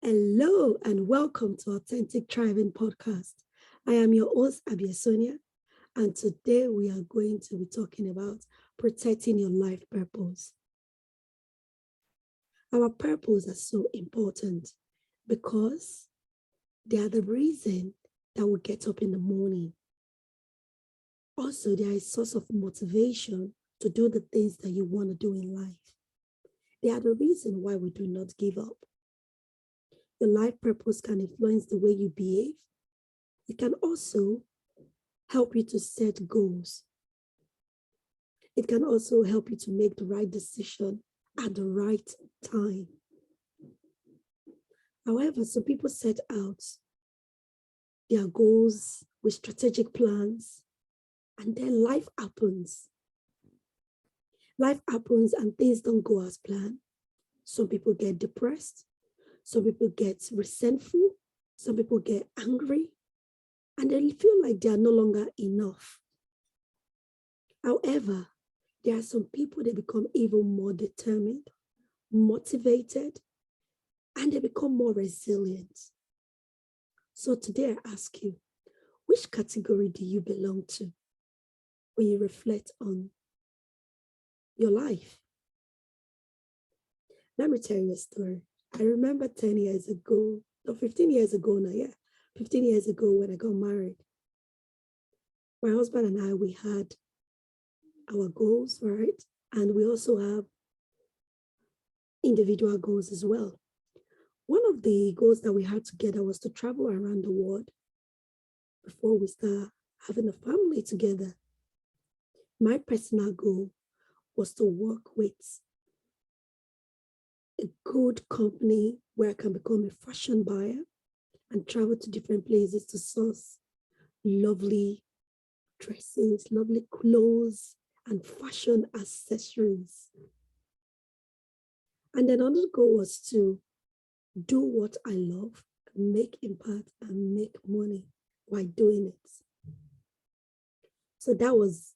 Hello and welcome to Authentic Thriving Podcast. I am your host, Sonia, and today we are going to be talking about protecting your life purpose. Our purpose is so important because they are the reason that we get up in the morning. Also, they are a source of motivation to do the things that you want to do in life. They are the reason why we do not give up. Your life purpose can influence the way you behave. It can also help you to set goals. It can also help you to make the right decision at the right time. However, some people set out their goals with strategic plans, and then life happens. Life happens and things don't go as planned. Some people get depressed. Some people get resentful. Some people get angry. And they feel like they are no longer enough. However, there are some people that become even more determined, motivated, and they become more resilient. So today I ask you, which category do you belong to when you reflect on your life? Let me tell you a story. I remember 10 years ago, or 15 years ago now, 15 years ago when I got married. My husband and I, we had our goals, right? And we also have individual goals as well. One of the goals that we had together was to travel around the world before we start having a family together. My personal goal was to work with a good company where I can become a fashion buyer and travel to different places to source lovely dresses, lovely clothes, and fashion accessories. And then another goal was to do what I love, make impact, and make money while doing it. So that was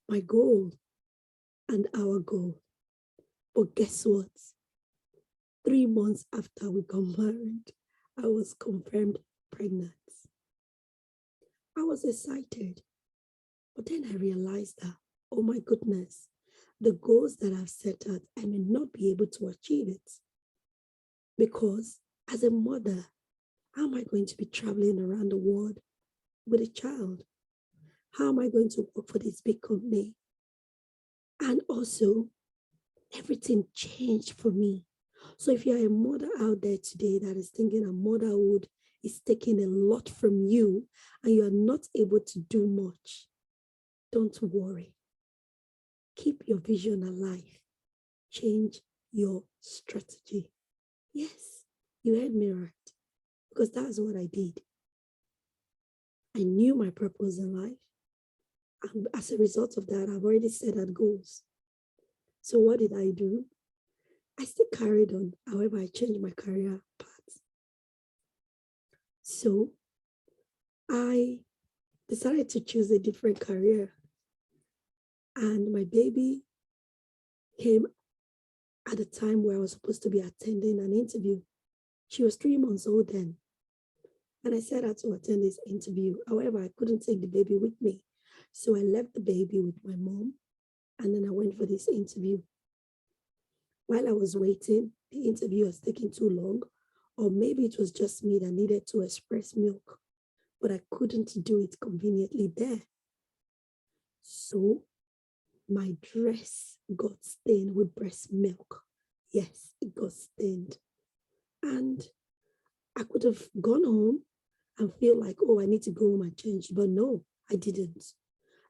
my goal and our goal. But guess what? 3 months after we got married, I was confirmed pregnant. I was excited, but then I realized that, oh my goodness, the goals that I've set out, I may not be able to achieve it. Because as a mother, how am I going to be traveling around the world with a child? How am I going to work for this big company? And also, everything changed for me. So if you're a mother out there today that is thinking that motherhood is taking a lot from you and you are not able to do much, don't worry. Keep your vision alive. Change your strategy. Yes, you heard me right, because that's what I did. I knew my purpose in life. And as a result of that, I've already set out goals. So what did I do? I still carried on. However, I changed my career path. So I decided to choose a different career. And my baby came at a time where I was supposed to be attending an interview. She was 3 months old then. And I set out to attend this interview. However, I couldn't take the baby with me. So I left the baby with my mom. And then I went for this interview. While I was waiting, the interview was taking too long. Or maybe it was just me that needed to express milk. But I couldn't do it conveniently there. So my dress got stained with breast milk. Yes, it got stained. And I could have gone home and feel like, oh, I need to go home and change. But no, I didn't.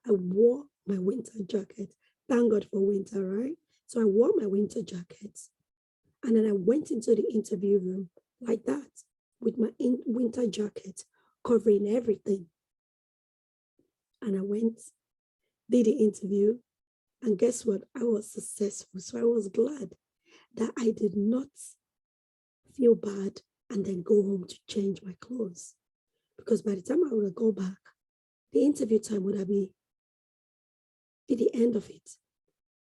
I wore my winter jacket. Thank God for winter, right? So I wore my winter jacket. And then I went into the interview room like that with my winter jacket covering everything. And I went, did the interview. And guess what? I was successful. So I was glad that I did not feel bad and then go home to change my clothes. Because by the time I would go back, the interview time would be the end of it.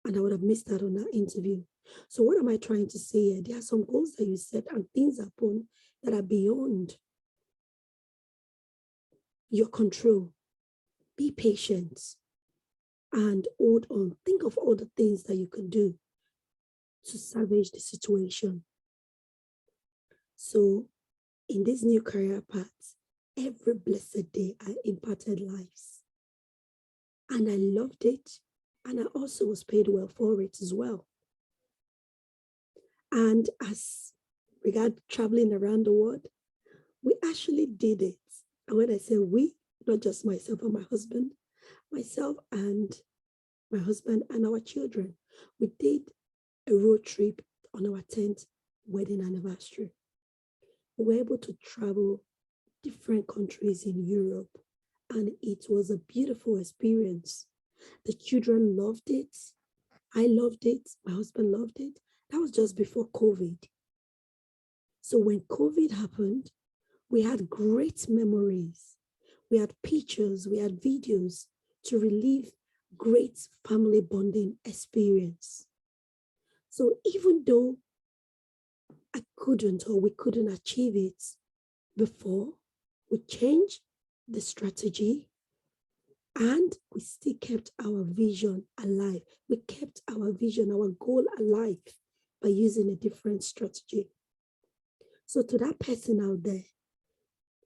And I would have missed out on that interview. So what am I trying to say here? There are some goals that you set and things happen that are beyond your control. Be patient and hold on. Think of all the things that you can do to salvage the situation. So in this new career path, every blessed day I impacted lives. And I loved it. And I also was paid well for it as well. And as regard traveling around the world, we actually did it. And when I say we, not just myself and my husband, myself and my husband and our children, we did a road trip on our 10th wedding anniversary. We were able to travel different countries in Europe, and it was a beautiful experience. The children loved it. I loved it. My husband loved it. That was just before COVID. So when COVID happened, we had great memories. We had pictures, we had videos to relive great family bonding experience. So even though I couldn't or we couldn't achieve it before, we changed the strategy and we still kept our vision alive. We kept our vision, our goal alive by using a different strategy. So to that person out there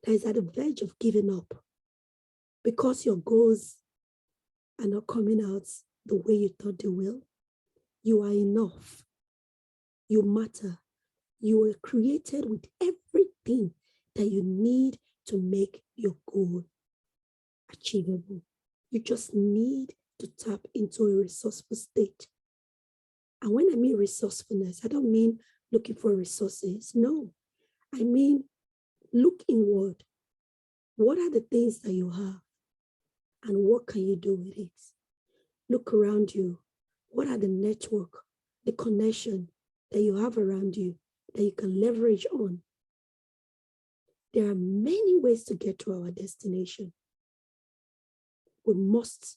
that is at the verge of giving up because your goals are not coming out the way you thought they will, you are enough. You matter. You were created with everything that you need to make your goal achievable. You just need to tap into a resourceful state. And when I mean resourcefulness, I don't mean looking for resources. No, I mean look inward. What are the things that you have? And what can you do with it? Look around you. What are the network, the connection that you have around you that you can leverage on? There are many ways to get to our destination. We must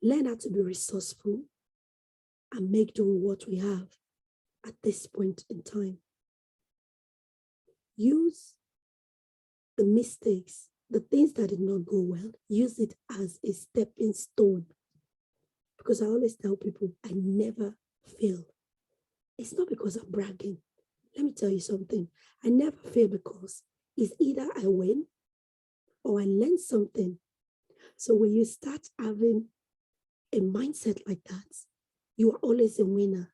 learn how to be resourceful and make do with what we have at this point in time. Use the mistakes, the things that did not go well, use it as a stepping stone. Because I always tell people, I never fail. It's not because I'm bragging. Let me tell you something. I never fail because it's either I win or I learn something. So when you start having a mindset like that, you are always a winner.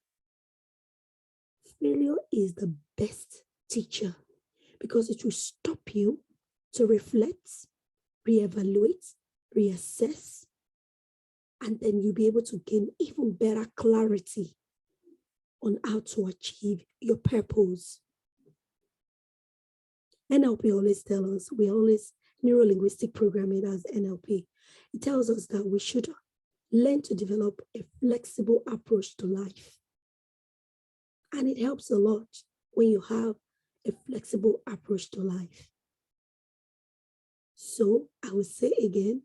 Failure is the best teacher because it will stop you to reflect, reevaluate, reassess, and then you'll be able to gain even better clarity on how to achieve your purpose. NLP always tells us, neuro-linguistic programming as NLP, it tells us that we should learn to develop a flexible approach to life. And it helps a lot when you have a flexible approach to life. So I will say again,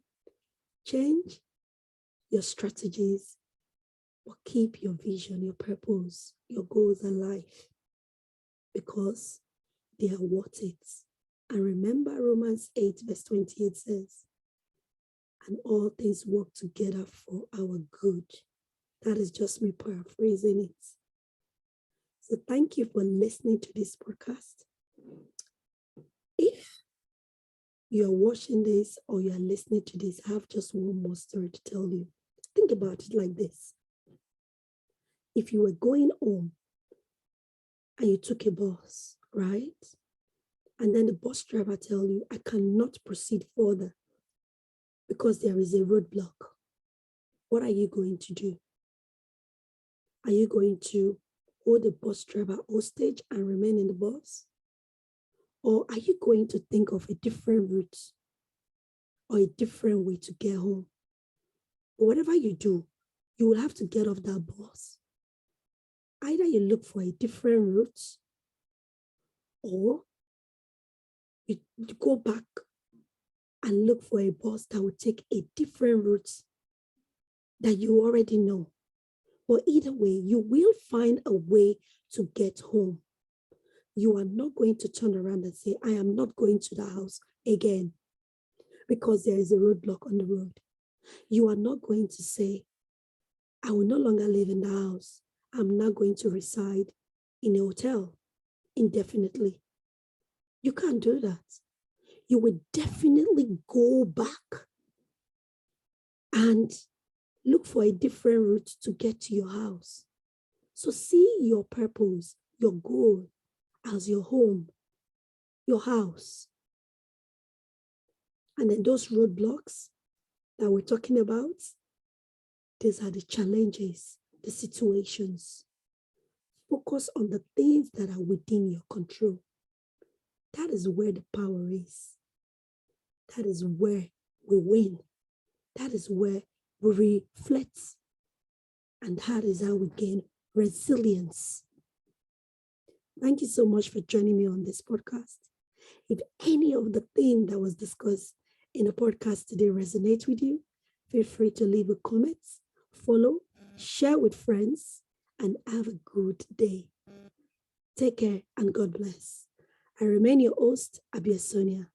change your strategies, but keep your vision, your purpose, your goals alive because they are worth it. And remember Romans 8 verse 28 says, and all things work together for our good. That is just me paraphrasing it. So thank you for listening to this podcast. If you're watching this or you're listening to this, I have just one more story to tell you. Think about it like this. If you were going home and you took a bus, right? And then the bus driver tells you, I cannot proceed further because there is a roadblock. What are you going to do? Are you going to hold the bus driver hostage and remain in the bus? Or are you going to think of a different route or a different way to get home? But whatever you do, you will have to get off that bus. Either you look for a different route or you go back and look for a bus that will take a different route that you already know. But either way, you will find a way to get home. You are not going to turn around and say, I am not going to the house again because there is a roadblock on the road. You are not going to say, I will no longer live in the house. I'm not going to reside in a hotel indefinitely. You can't do that. You will definitely go back and look for a different route to get to your house. So see your purpose, your goal as your home, your house. And then those roadblocks that we're talking about, these are the challenges, the situations. Focus on the things that are within your control. That is where the power is. That is where we win. That is where we reflect. And that is how we gain resilience. Thank you so much for joining me on this podcast. If any of the thing that was discussed in the podcast today resonates with you, feel free to leave a comment, follow, share with friends, and have a good day. Take care and God bless. I remain your host, Abia Sonia.